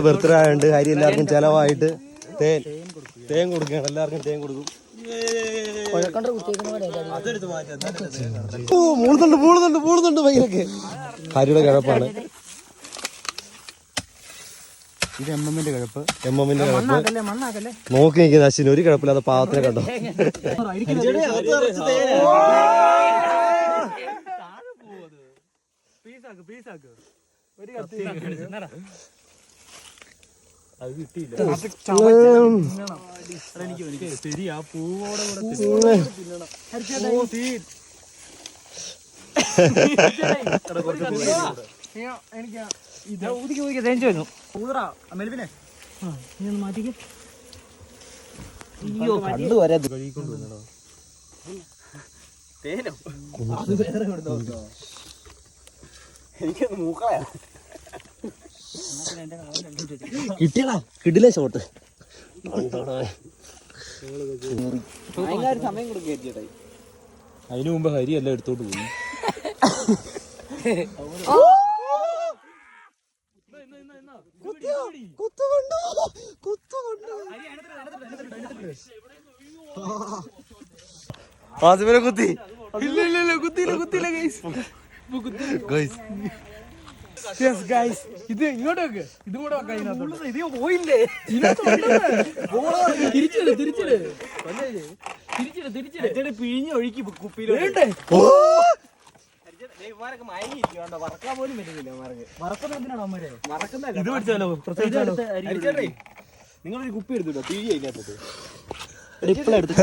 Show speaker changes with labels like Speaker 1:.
Speaker 1: Birthday ആയതുകൊണ്ട് ഹരി എല്ലാവർക്കും ചെലവായിട്ട് തേൻ കൊടുക്കുകയാണ്. എല്ലാവർക്കും തേൻ കൊടുക്കും. മൂളുന്നുണ്ട് ഭയങ്കരക്ക്. ഹരിയുടെ കിഴപ്പാണ് ഇത്. എമ്മന്റെ കിഴപ്പ്. നോക്കി നിൽക്കുന്ന അശ്വിന് ഒരു കിഴപ്പില്ലാതെ പാവത്തിനെ കണ്ടോ. അത് കിട്ടിയില്ല. കിട്ടിയടാ, കിടിലേ ഷോട്ട്. അതിനു മുമ്പ് ഹരി എല്ലാം എടുത്തോട്ട് പോയി. ആസിഫിനെ കുത്തി. കുത്തിയില്ല ഗൈസ്. ഇത് ഇങ്ങോട്ട് വെക്ക്. ഇതും കൂടെ പോയില്ലേ. തിരിച്ചിട് പിഴിഞ്ഞ് ഒഴുക്കി കുപ്പിയില്. വറക്കാൻ പോലും പറ്റുന്നില്ല. മറക്കുന്ന എന്തിനാണോ അമ്മരെ മറക്കുന്ന? ഇത് പഠിച്ചാലോ നിങ്ങളൊരു കുപ്പി എടുത്തിട്ടോ. പിഴി അതിനകത്ത് ഇപ്പോഴെടുത്ത്